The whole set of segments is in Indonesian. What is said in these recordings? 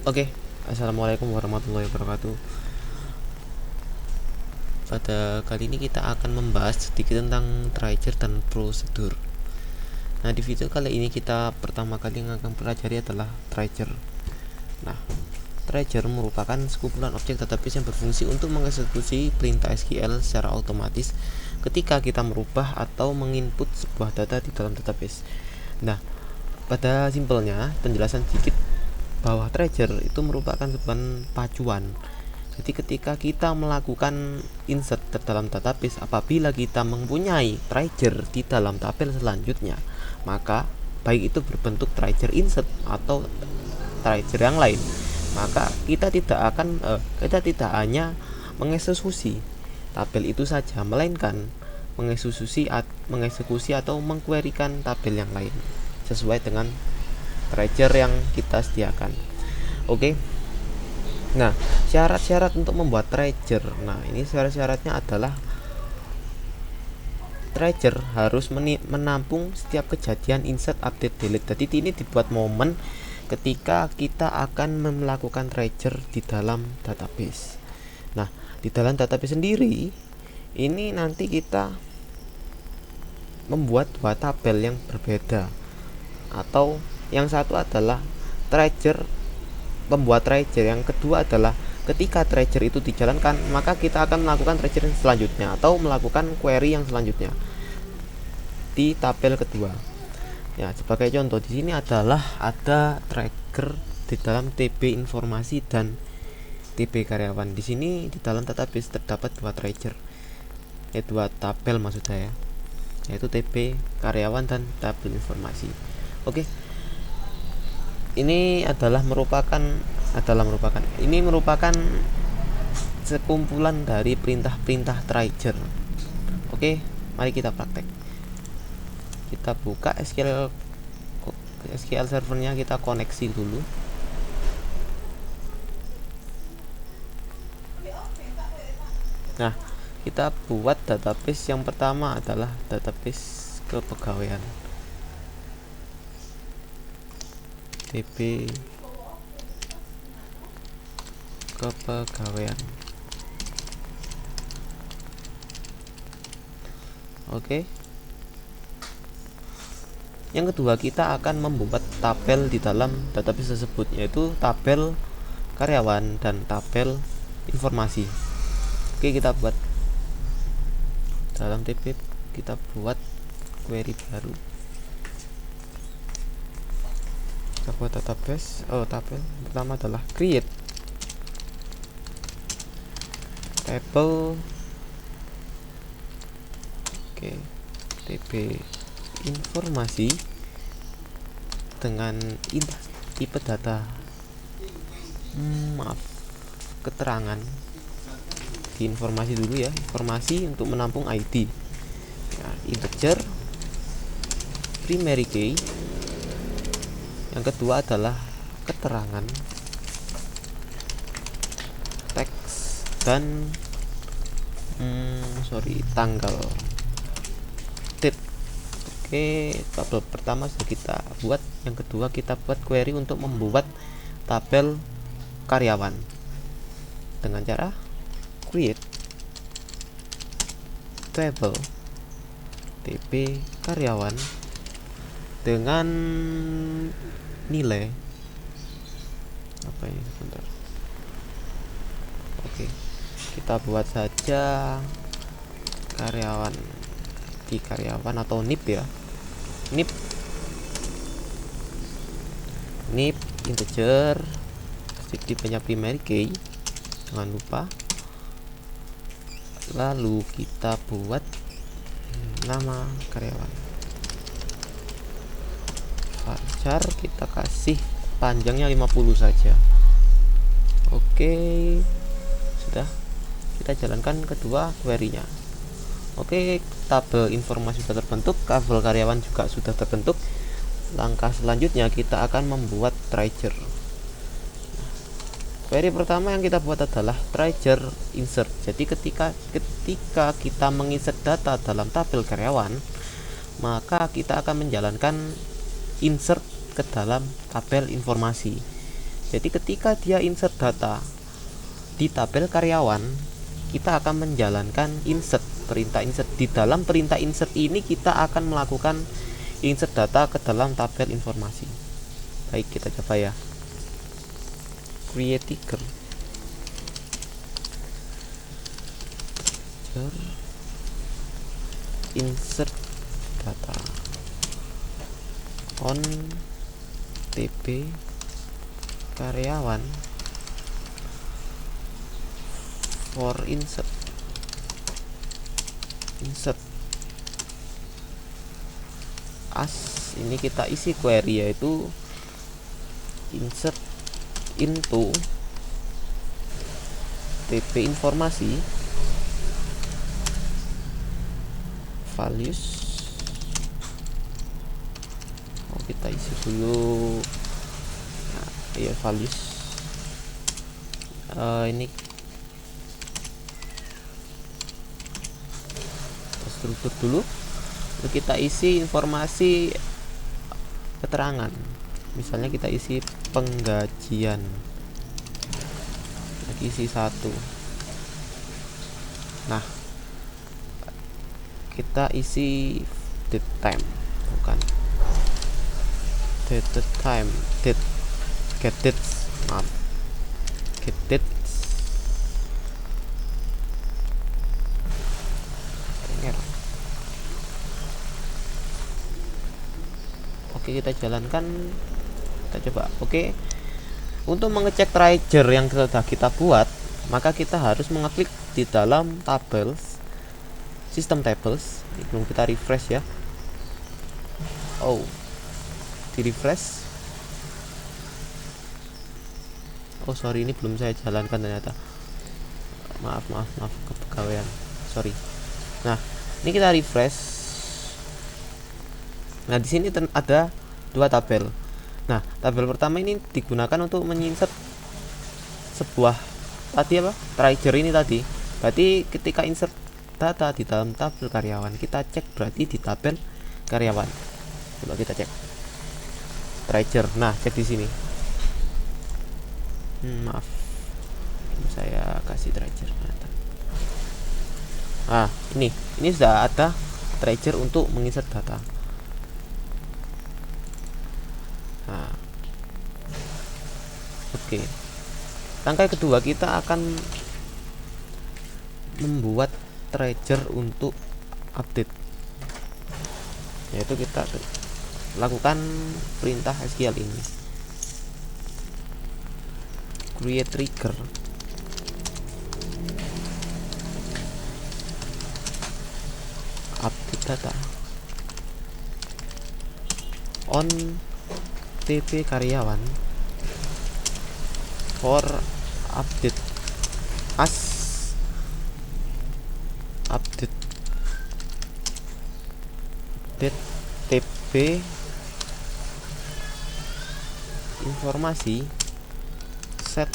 Oke, assalamualaikum warahmatullahi wabarakatuh. Pada kali ini kita akan membahas sedikit tentang trigger dan prosedur. Nah, di video kali ini kita pertama kali yang akan pelajari adalah trigger. Nah, trigger merupakan sekumpulan objek database yang berfungsi untuk mengeksekusi perintah SQL secara otomatis ketika kita merubah atau menginput sebuah data di dalam database. Nah, pada simpelnya penjelasan sedikit bahwa trigger itu merupakan sebuah pacuan. Jadi ketika kita melakukan insert ke dalam database, apabila kita mempunyai trigger di dalam tabel selanjutnya, maka baik itu berbentuk trigger insert atau trigger yang lain, maka kita tidak hanya mengeksekusi tabel itu saja, melainkan mengeksekusi atau mengquerykan tabel yang lain sesuai dengan trigger yang kita sediakan. Oke. Nah, syarat-syarat untuk membuat trigger. Nah, ini syarat-syaratnya adalah trigger harus menampung setiap kejadian insert, update, delete. Jadi ini dibuat momen ketika kita akan melakukan trigger di dalam database. Nah, di dalam database sendiri ini nanti kita membuat dua tabel yang berbeda, atau yang satu adalah membuat trigger, yang kedua adalah ketika trigger itu dijalankan maka kita akan melakukan trigger selanjutnya atau melakukan query yang selanjutnya di tabel kedua. Ya, sebagai contoh di sini adalah ada trigger di dalam TB informasi dan TB karyawan. Di sini di dalam database terdapat dua trigger, dua tabel maksud saya, yaitu TB karyawan dan tabel informasi. Oke. Ini merupakan sekumpulan dari perintah-perintah trigger. Oke, mari kita praktek. Kita buka SQL servernya, kita koneksi dulu. Nah, kita buat database yang pertama adalah database kepegawaian. DB kepegawaian. Oke. Yang kedua, kita akan membuat tabel di dalam database tersebut, yaitu tabel karyawan dan tabel informasi. Oke, kita buat dalam TB, kita buat query baru. Kita buat database. Tabel pertama adalah create table. Oke, TB informasi dengan tipe data keterangan di informasi dulu ya, informasi untuk menampung ID ya, integer primary key. Yang kedua adalah keterangan teks dan tanggal date. Oke, tabel pertama sudah kita buat. Yang kedua kita buat query untuk membuat tabel karyawan dengan cara create table TB karyawan dengan nilai apa ini, sebentar. Oke, kita buat saja karyawan di karyawan atau NIP ya, NIP integer, tipenya primary key, jangan lupa. Lalu kita buat nama karyawan, varchar kita kasih panjangnya 50 saja. Oke, sudah. Kita jalankan kedua query-nya. Oke, tabel informasi sudah terbentuk, tabel karyawan juga sudah terbentuk. Langkah selanjutnya kita akan membuat trigger. Query pertama yang kita buat adalah trigger insert. Jadi ketika kita menginsert data dalam tabel karyawan, maka kita akan menjalankan insert ke dalam tabel informasi. Jadi ketika dia insert data di tabel karyawan, kita akan menjalankan perintah insert. Di dalam perintah insert ini kita akan melakukan insert data ke dalam tabel informasi. Baik, kita coba ya. Create ticker, insert data on TB karyawan for insert as. Ini kita isi query, yaitu insert into TB informasi values. Kita isi dulu. Nah, ya values. Ini struktur dulu. Lalu kita isi informasi keterangan. Misalnya kita isi penggajian. Lagi isi 1. Nah, kita isi date time, bukan date time, date get dates, maaf, get dates. Oke, kita jalankan, kita coba. Oke, untuk mengecek trigger yang sudah kita buat, maka kita harus mengeklik di dalam tables, sistem tables. Belum kita refresh ya. Di refresh. Sorry, ini belum saya jalankan ternyata. Maaf kepegawaian. Sorry. Nah, ini kita refresh. Nah, di sini ada 2 tabel. Nah, tabel pertama ini digunakan untuk menyinsert sebuah trigger ini tadi. Berarti ketika insert data di dalam tabel karyawan, kita cek berarti di tabel karyawan. Coba kita cek trigger. Nah, cek di sini. Maaf, saya kasih trigger. Ini sudah ada trigger untuk menginsert data. Oke. Langkah kedua, kita akan membuat trigger untuk update, yaitu kita lakukan perintah SQL ini, create trigger update data on TB karyawan for update as update TB informasi set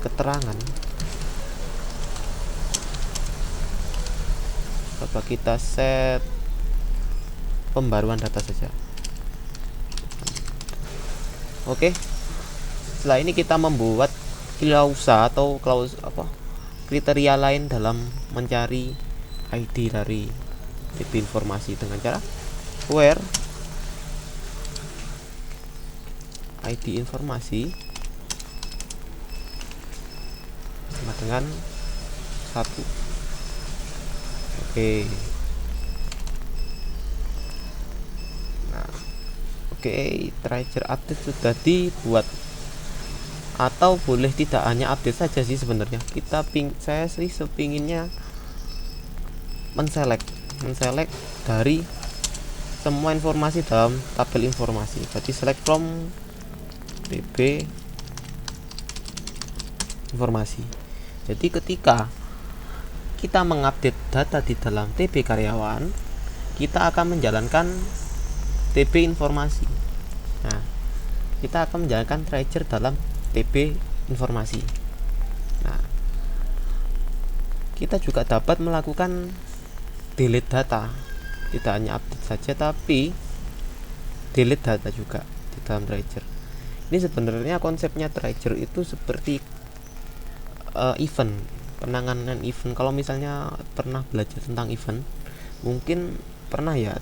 keterangan. Coba kita set pembaruan data saja. Oke. Setelah ini kita membuat klausa atau kriteria lain dalam mencari ID dari TB informasi dengan cara where ID informasi sama dengan 1. Oke. Nah, trigger update sudah dibuat. Atau boleh tidak hanya update saja sih sebenarnya. Saya sih sepinginnya menselect dari semua informasi dalam tabel informasi. Jadi select from TB informasi. Jadi ketika kita mengupdate data di dalam TB karyawan, kita akan menjalankan TB informasi. Nah, kita akan menjalankan trigger dalam TB informasi. Nah, kita juga dapat melakukan delete data, tidak hanya update saja tapi delete data juga di dalam trigger. Ini sebenarnya konsepnya Trigger itu seperti event, penanganan event. Kalau misalnya pernah belajar tentang event, mungkin pernah ya,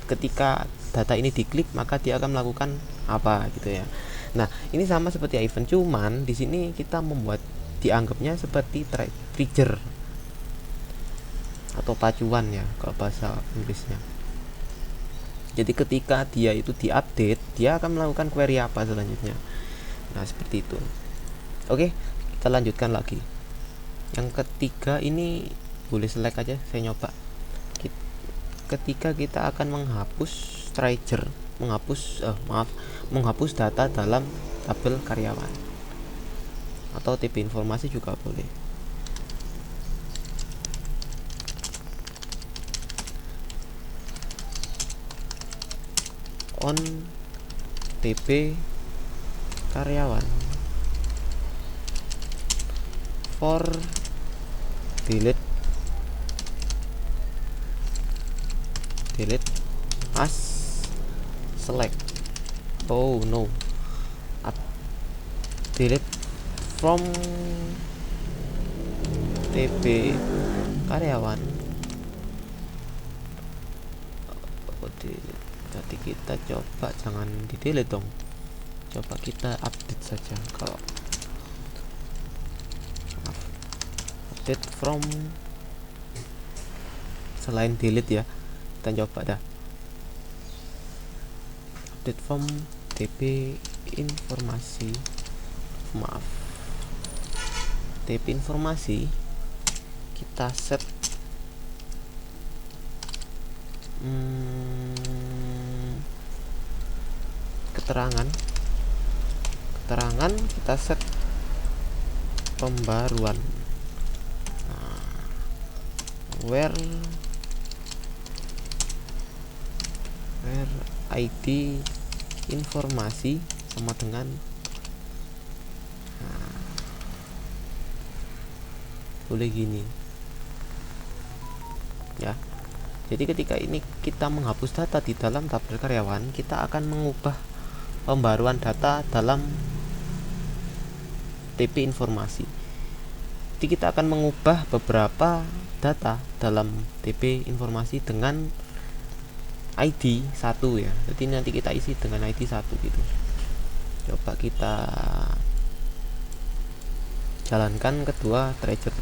ketika data ini diklik maka dia akan melakukan apa gitu ya. Nah, ini sama seperti event, cuman di sini kita membuat, dianggapnya seperti trigger atau pacuan ya kalau bahasa Inggrisnya. Jadi ketika dia itu diupdate, dia akan melakukan query apa selanjutnya. Nah, seperti itu. Oke, kita lanjutkan lagi. Yang ketiga ini boleh select aja, saya nyoba. Ketika kita akan menghapus trigger, menghapus data dalam tabel karyawan atau TP informasi juga boleh. On TP karyawan for delete as select. Oh no, delete from TP karyawan. Nanti kita coba jangan di delete dong, coba kita update saja. Kalau update from, selain delete ya, kita coba dah update from TP informasi, TP informasi kita set keterangan kita set pembaruan. Nah, where ID informasi sama dengan boleh gini ya. Jadi ketika ini kita menghapus data di dalam tabel karyawan, kita akan mengubah pembaruan data dalam TP informasi. Jadi kita akan mengubah beberapa data dalam TP informasi dengan ID 1 ya. Jadi nanti kita isi dengan ID 1 gitu. Coba kita jalankan kedua trigger.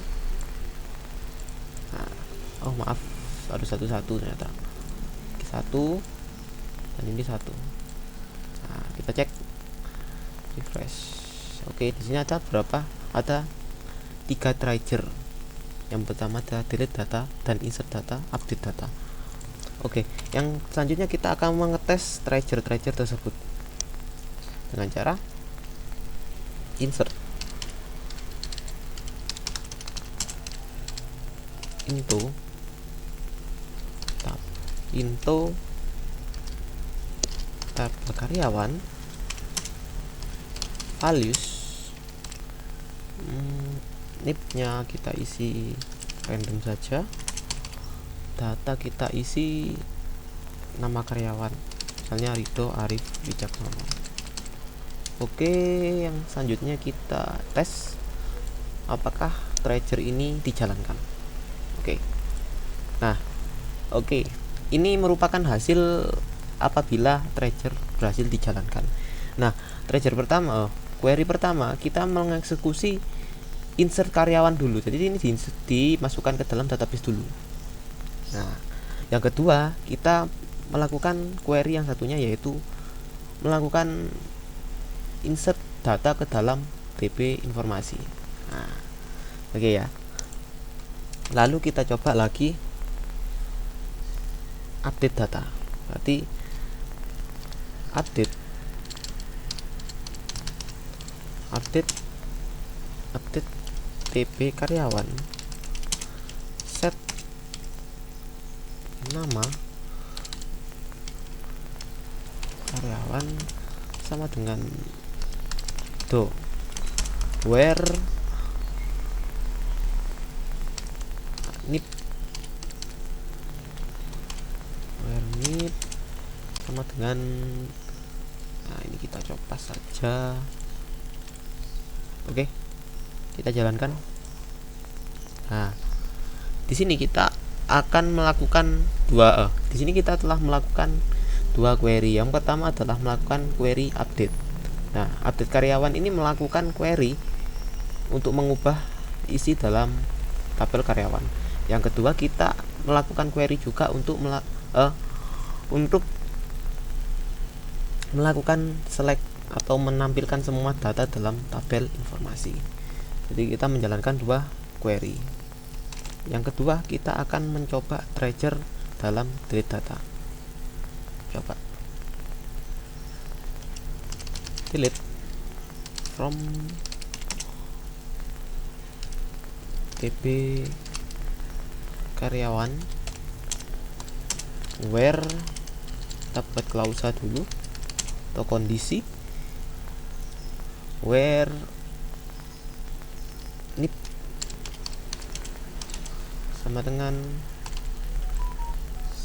Nah, oh maaf, harus satu-satu ternyata. Satu dan ini satu. Nah, kita cek, refresh. Oke, di sini ada berapa? Ada 3 trigger. Yang pertama adalah delete data dan insert data, update data. Oke, yang selanjutnya kita akan mengetes trigger tersebut dengan cara insert into tabel karyawan values. NIP-nya kita isi random saja, data kita isi nama karyawan, misalnya Rido Arif Wijaksono. Oke, yang selanjutnya kita tes apakah trigger ini dijalankan. Oke. Nah, oke. Ini merupakan hasil apabila trigger berhasil dijalankan. Nah, trigger pertama, query pertama kita mengeksekusi insert karyawan dulu. Jadi ini dimasukkan ke dalam database dulu. Nah, yang kedua kita melakukan query yang satunya, yaitu melakukan insert data ke dalam TP informasi. Nah, oke ya. Lalu kita coba lagi update data. Berarti update TP karyawan, set nama karyawan sama dengan where NIP sama dengan Nah, ini kita coba saja. Oke, kita jalankan. Nah, di sini kita akan melakukan di sini kita telah melakukan dua query. Yang pertama adalah melakukan query update. Nah, update karyawan ini melakukan query untuk mengubah isi dalam tabel karyawan. Yang kedua, kita melakukan query juga untuk melakukan select atau menampilkan semua data dalam tabel informasi. Jadi kita menjalankan dua query. Yang kedua, kita akan mencoba treasure dalam delete data. Coba delete from tb karyawan where, kita buat klausa dulu atau kondisi where nip sama dengan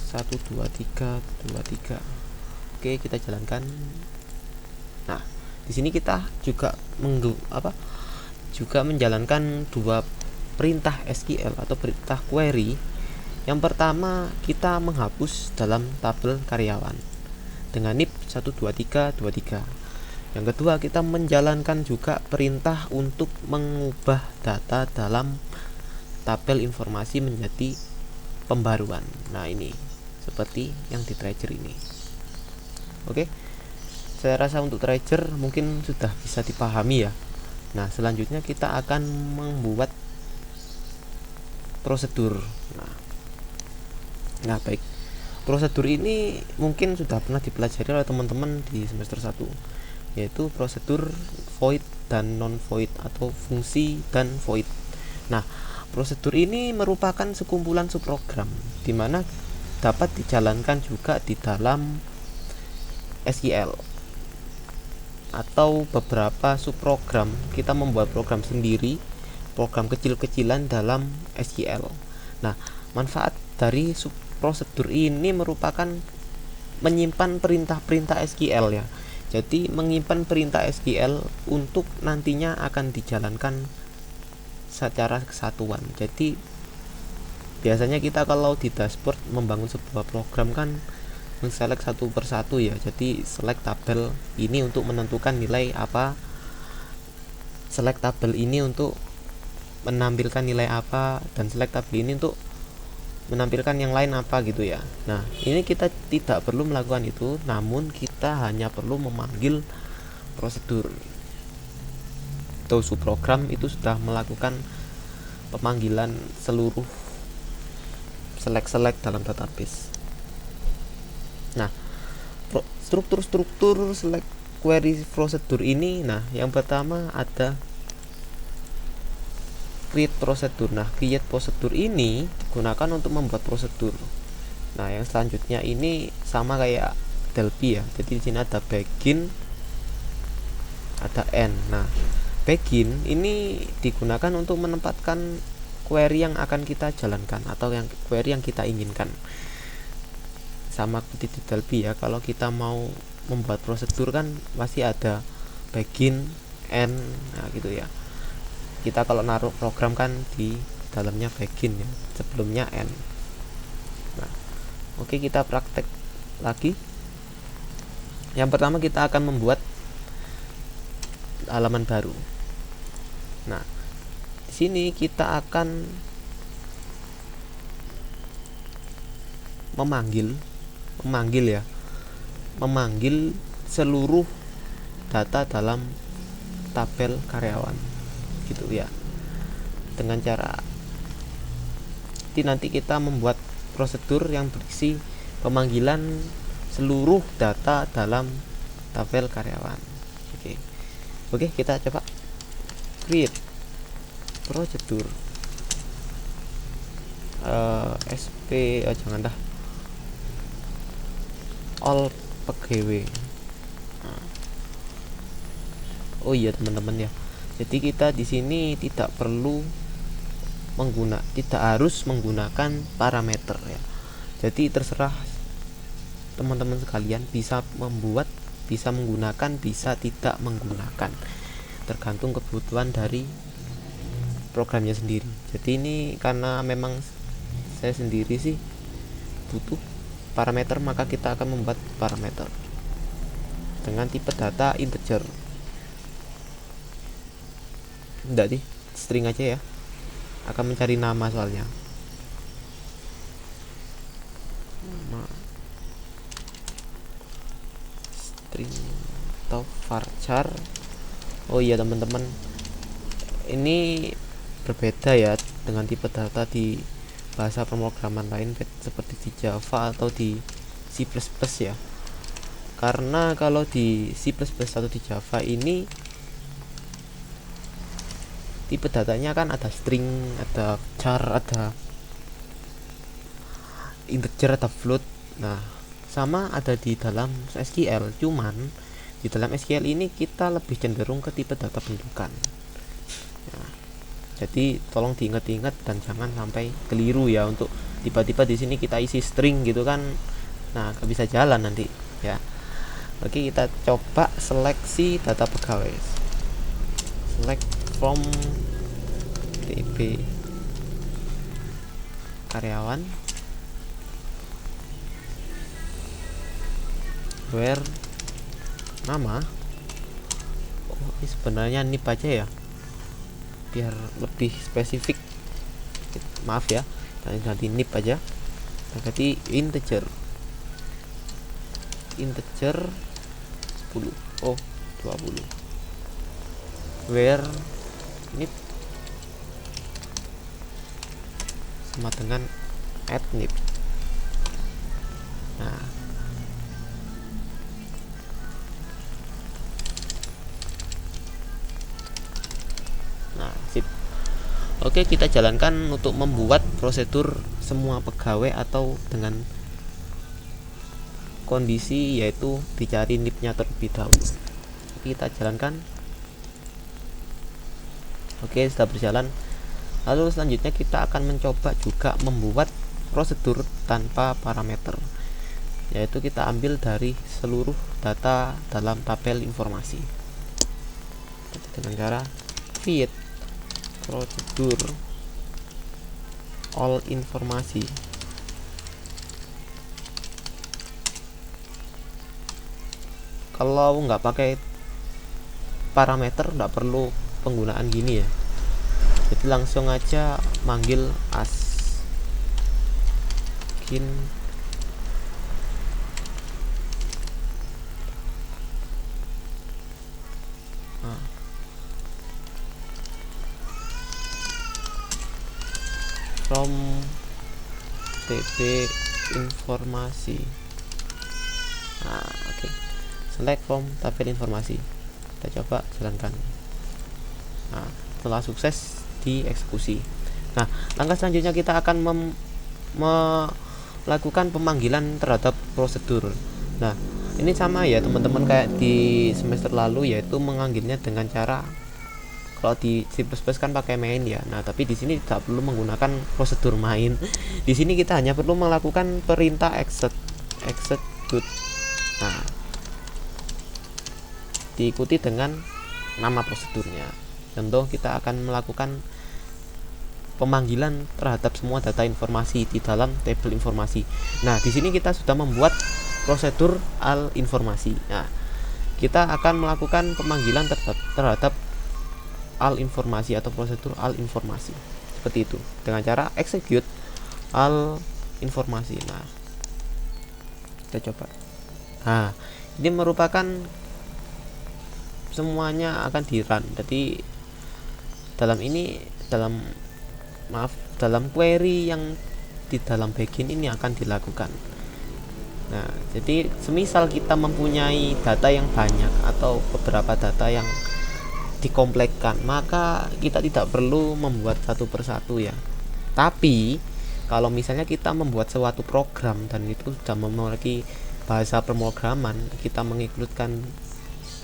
12323. Oke, kita jalankan. Nah, di sini kita juga menjalankan dua perintah SQL atau perintah query. Yang pertama, kita menghapus dalam tabel karyawan dengan NIP 12323. Yang kedua, kita menjalankan juga perintah untuk mengubah data dalam tabel informasi menjadi pembaruan. Nah, ini seperti yang di treasure ini. Oke, saya rasa untuk treasure mungkin sudah bisa dipahami ya. Nah, selanjutnya kita akan membuat prosedur. Nah, baik. Prosedur ini mungkin sudah pernah dipelajari oleh teman-teman di semester 1, yaitu prosedur void dan non void atau fungsi dan void. Nah, prosedur ini merupakan sekumpulan subprogram di mana dapat dijalankan juga di dalam SQL atau beberapa subprogram. Kita membuat program sendiri, program kecil-kecilan dalam SQL. Nah, manfaat dari prosedur ini merupakan menyimpan perintah-perintah SQL ya. Jadi menyimpan perintah SQL untuk nantinya akan dijalankan secara kesatuan. Jadi biasanya kita kalau di dashboard membangun sebuah program kan men-select satu persatu ya. Jadi select tabel ini untuk menentukan nilai apa, select tabel ini untuk menampilkan nilai apa, dan select tabel ini untuk menampilkan yang lain apa gitu ya. Nah, ini kita tidak perlu melakukan itu, namun kita hanya perlu memanggil prosedur. Atau subprogram itu sudah melakukan pemanggilan seluruh select dalam database. Nah, struktur select query prosedur ini, nah yang pertama ada create prosedur. Nah, create prosedur ini digunakan untuk membuat prosedur. Nah, yang selanjutnya ini sama kayak Delphi ya. Jadi di sini ada begin, ada end. Nah, begin ini digunakan untuk menempatkan query yang akan kita jalankan atau yang query yang kita inginkan. Sama seperti di Delphi ya, kalau kita mau membuat prosedur kan pasti ada begin, end, nah gitu ya. Kita kalau naruh program kan di dalamnya begin ya, sebelumnya end. Nah, oke, kita praktek lagi. Yang pertama kita akan membuat halaman baru. Nah, di sini kita akan memanggil seluruh data dalam tabel karyawan gitu ya, dengan cara nanti kita membuat prosedur yang berisi pemanggilan seluruh data dalam tabel karyawan. Oke, kita coba create prosedur jangan dah, all pegawai. Oh iya teman-teman ya, jadi kita di sini tidak harus menggunakan parameter ya. Jadi terserah teman-teman sekalian bisa membuat bisa menggunakan, bisa tidak menggunakan, tergantung kebutuhan dari programnya sendiri. Jadi ini karena memang saya sendiri sih butuh parameter, maka kita akan membuat parameter dengan tipe data integer. Enggak sih, string aja ya, akan mencari nama soalnya. Nama string atau varchar. Oh iya teman-teman, ini berbeda ya dengan tipe data di bahasa pemrograman lain seperti di Java atau di C++ ya. Karena kalau di C++ atau di Java ini tipe datanya kan ada string, ada char, ada integer, ada float. Nah, sama ada di dalam SQL, cuman di dalam SQL ini kita lebih cenderung ke tipe data bentukan. Nah, jadi tolong diingat-ingat dan jangan sampai keliru ya, untuk tiba-tiba di sini kita isi string gitu kan. Nah, gak bisa jalan nanti ya. Oke, kita coba seleksi data pegawai. Select from TB karyawan, where nama. Oh, ini sebenarnya nip aja ya, biar lebih spesifik. Maaf ya, kita ganti nip aja, kita ganti integer 10, oh 20, where nip sama dengan add nip. Nah, sip. Oke, kita jalankan untuk membuat prosedur semua pegawai atau dengan kondisi yaitu dicari nipnya terlebih dahulu. Kita jalankan. Oke, sudah berjalan. Lalu selanjutnya kita akan mencoba juga membuat prosedur tanpa parameter, yaitu kita ambil dari seluruh data dalam tabel informasi dengan cara create prosedur all informasi. Kalau nggak pakai parameter nggak perlu penggunaan gini ya, jadi langsung aja manggil askin from tb informasi. Oke. Select from tabel informasi, kita coba jalankan. Setelah sukses dieksekusi. Nah, langkah selanjutnya kita akan melakukan pemanggilan terhadap prosedur. Nah, ini sama ya teman-teman kayak di semester lalu, yaitu memanggilnya dengan cara, kalau di C++ kan pakai main ya. Nah, tapi di sini tidak perlu menggunakan prosedur main. Di sini kita hanya perlu melakukan perintah execute. Nah, diikuti dengan nama prosedurnya. Contoh, kita akan melakukan pemanggilan terhadap semua data informasi di dalam tabel informasi. Nah, di sini kita sudah membuat prosedur all informasi. Nah, kita akan melakukan pemanggilan terhadap all informasi atau prosedur all informasi seperti itu dengan cara execute all informasi. Nah, kita coba. Nah, ini merupakan semuanya akan di run. Jadi dalam query yang di dalam bagian ini akan dilakukan. Nah, jadi semisal kita mempunyai data yang banyak atau beberapa data yang dikomplekkan, maka kita tidak perlu membuat satu persatu ya. Tapi kalau misalnya kita membuat suatu program dan itu sudah memiliki bahasa pemrograman, kita mengincludekan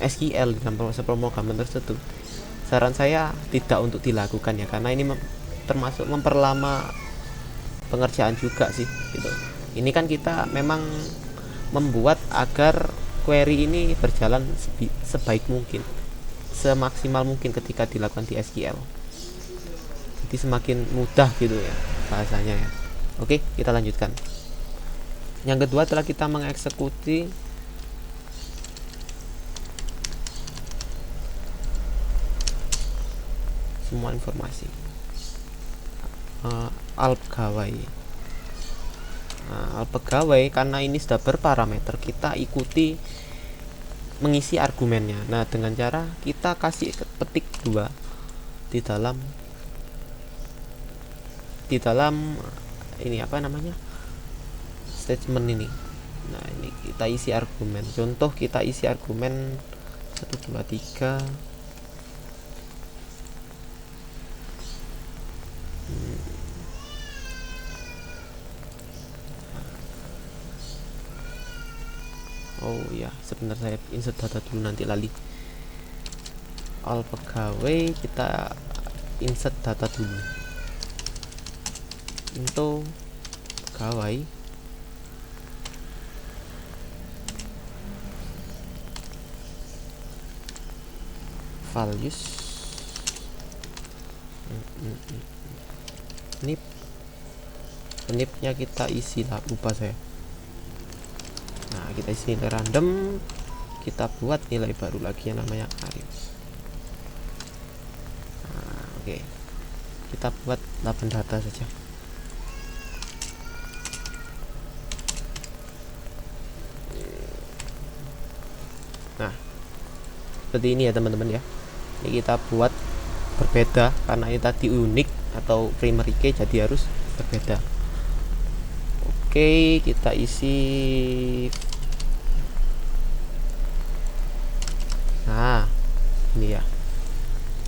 SQL dalam proses pemrograman tersebut, saran saya tidak untuk dilakukan ya, karena ini termasuk memperlama pengerjaan juga sih gitu. Ini kan kita memang membuat agar query ini berjalan sebaik mungkin, semaksimal mungkin ketika dilakukan di SQL. Jadi semakin mudah gitu ya bahasanya ya. Oke, kita lanjutkan. Yang kedua adalah kita mengeksekusi semua informasi al pegawai. Al pegawai karena ini sudah berparameter, kita ikuti mengisi argumennya. Nah, dengan cara kita kasih petik 2 di dalam ini apa namanya, statement ini. Nah, ini kita isi argumen. Contoh kita isi argumen 1 2 3. Oh ya, sebentar saya insert data dulu, nanti lali. Al pegawai kita insert data dulu. Untuk pegawai values nipnya kita isi lah, lupa saya. Nah, kita isi nilai random, kita buat nilai baru lagi yang namanya Arif. Nah, oke. Kita buat 8 data saja. Nah, seperti ini ya teman-teman ya. Ini kita buat berbeda karena ini tadi unik atau primary key, jadi harus berbeda. Oke, kita isi. Nah, ini ya.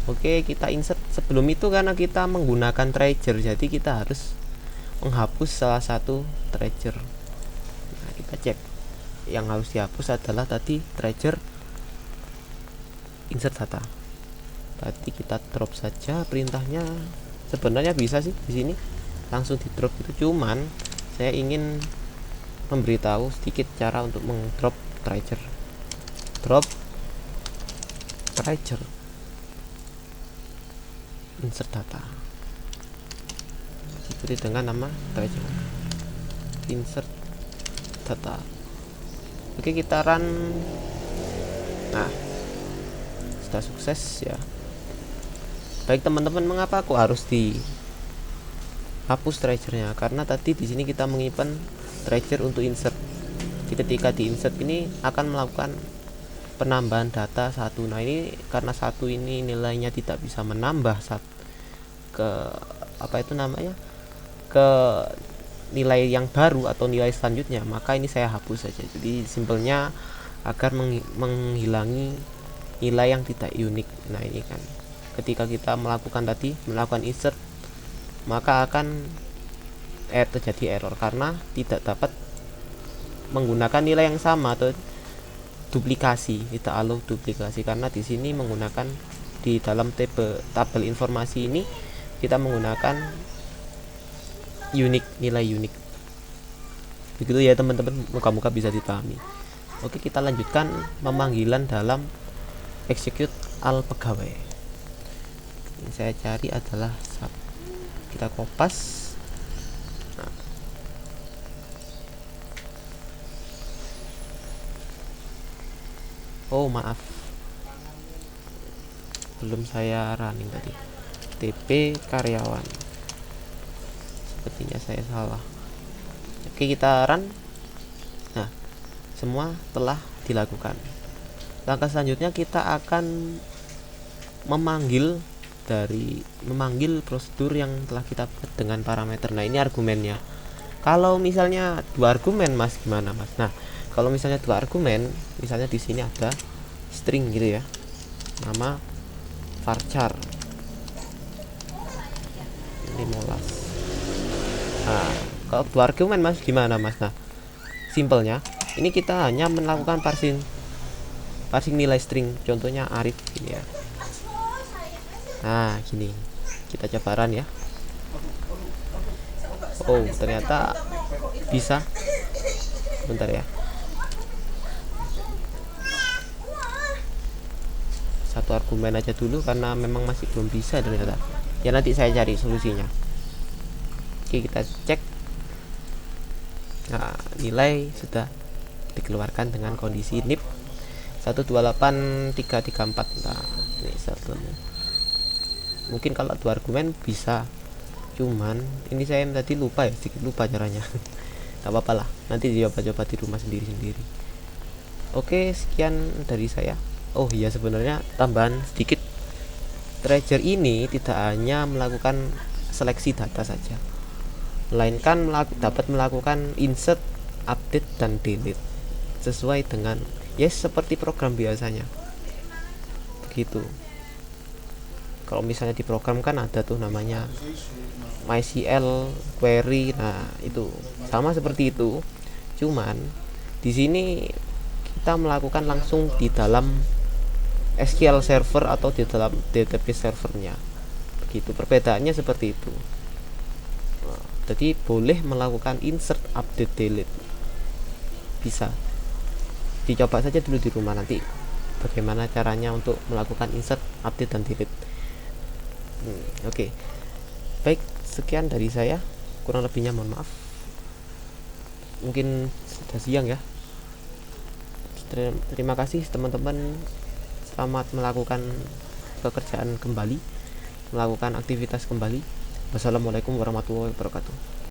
Oke, kita insert. Sebelum itu karena kita menggunakan treasure, jadi kita harus menghapus salah satu treasure. Nah, kita cek. Yang harus dihapus adalah tadi treasure insert data. Tadi kita drop saja perintahnya. Sebenarnya bisa sih di sini langsung di drop itu, cuman saya ingin memberitahu sedikit cara untuk mengdrop treasure. Drop treasure insert data, ikuti dengan nama treasure insert data. Oke, kita run. Nah, sudah sukses ya. Baik teman-teman, mengapa aku harus dihapus treasure-nya? Karena tadi di sini kita menyimpan treasure untuk insert. Jadi ketika di insert ini akan melakukan penambahan data 1. Nah, ini karena 1 ini nilainya tidak bisa menambah ke apa itu namanya, ke nilai yang baru atau nilai selanjutnya, maka ini saya hapus saja. Jadi simpelnya agar menghilangi nilai yang tidak unik. Nah, ini kan ketika kita melakukan insert, maka akan terjadi error karena tidak dapat menggunakan nilai yang sama atau duplikasi, tidak allow duplikasi, karena di sini menggunakan di dalam tabel informasi ini kita menggunakan nilai unik. Begitu ya teman-teman, moga-moga bisa dipahami. Oke, kita lanjutkan pemanggilan dalam execute al pegawai. Yang saya cari adalah sub. Kita kopas. Nah. Oh maaf, belum saya running tadi. TP karyawan, sepertinya saya salah. Oke, kita run. Nah, semua telah dilakukan. Langkah selanjutnya kita akan memanggil prosedur yang telah kita buat dengan parameter. Nah, ini argumennya. Kalau misalnya 2 argumen, Mas, gimana, Mas? Nah, kalau misalnya 2 argumen, misalnya di sini ada string gitu ya, nama varchar 15. Nah, kalau 2 argumen, Mas, gimana, Mas? Nah, simpelnya ini kita hanya melakukan parsing nilai string, contohnya Arif ini ya. Nah, gini kita coba run ya. Oh, ternyata bisa. Bentar ya. satu argumen aja dulu karena memang masih belum bisa ternyata. Ya nanti saya cari solusinya. Oke, kita cek. Nah, nilai sudah dikeluarkan dengan kondisi NIP 128334. Nah, ini satu. Mungkin kalau 2 argumen bisa, cuman ini saya tadi lupa ya, sedikit lupa caranya. Gak apa-apa lah, nanti coba-coba di rumah sendiri-sendiri. Oke, sekian dari saya. Oh iya, sebenarnya tambahan sedikit, Treasure ini tidak hanya melakukan seleksi data saja, melainkan dapat melakukan insert, update, dan delete sesuai dengan seperti program biasanya begitu. Kalau misalnya di program kan ada tuh namanya MySQL query, nah itu sama seperti itu, cuman di sini kita melakukan langsung di dalam SQL server atau di dalam database servernya begitu. Perbedaannya seperti itu. Nah, jadi boleh melakukan insert, update, delete, bisa dicoba saja dulu di rumah nanti bagaimana caranya untuk melakukan insert, update, dan delete. Oke. Baik, sekian dari saya, kurang lebihnya mohon maaf. Mungkin sudah siang ya. Terima kasih teman-teman, selamat melakukan pekerjaan kembali, melakukan aktivitas kembali. Wassalamualaikum warahmatullahi wabarakatuh.